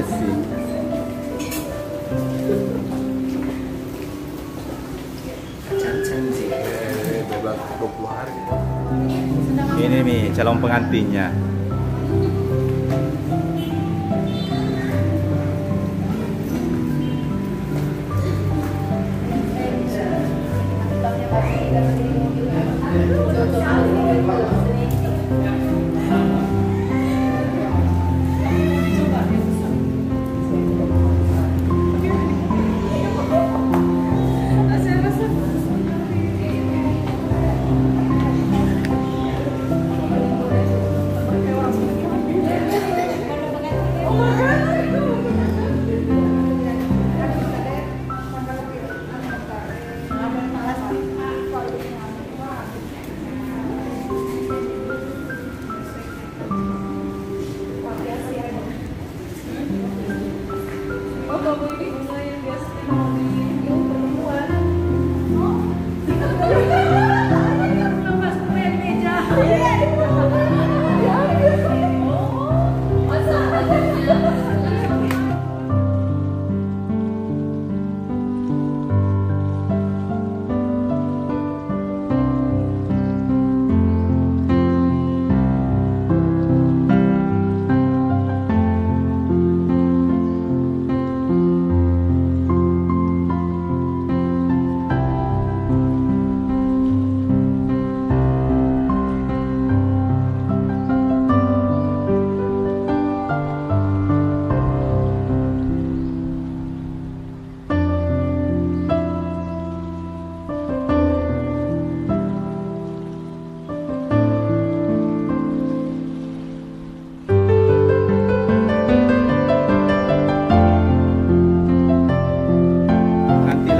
bersih. Kacang sih, bebas 20 hari. Ini nih calon pengantinnya.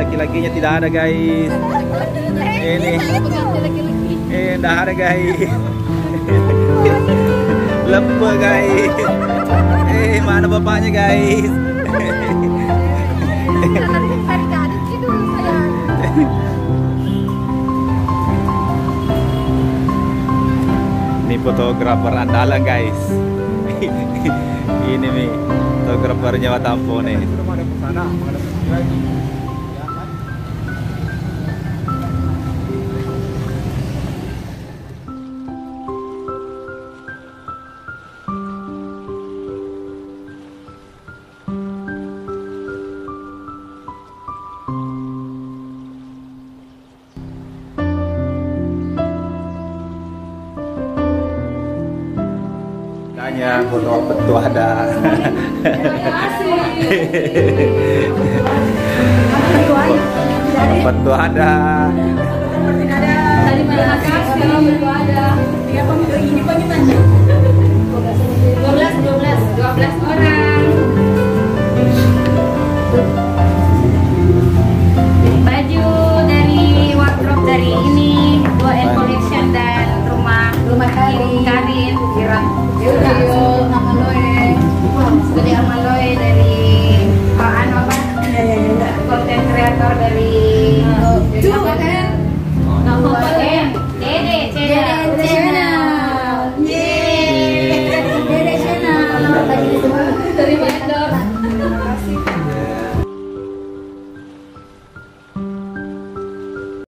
Laki-lakinya tidak ada guys. Ini tidak ada guys. Lepe guys. Mana bapaknya guys? Ini fotografer andalan guys. Ini nih fotografer Jawa Tampo nih. Tanya foto betul ada. Betul ada. Tadi malah kasih betul ada. Ya ini pengitanya. 12 orang. Baju dari wardrobe dari ini, 2M Collection dan rumah Karin. Studi Amaloy dari konten kreator dari Dede Channel. Dede Channel. Terima kasih.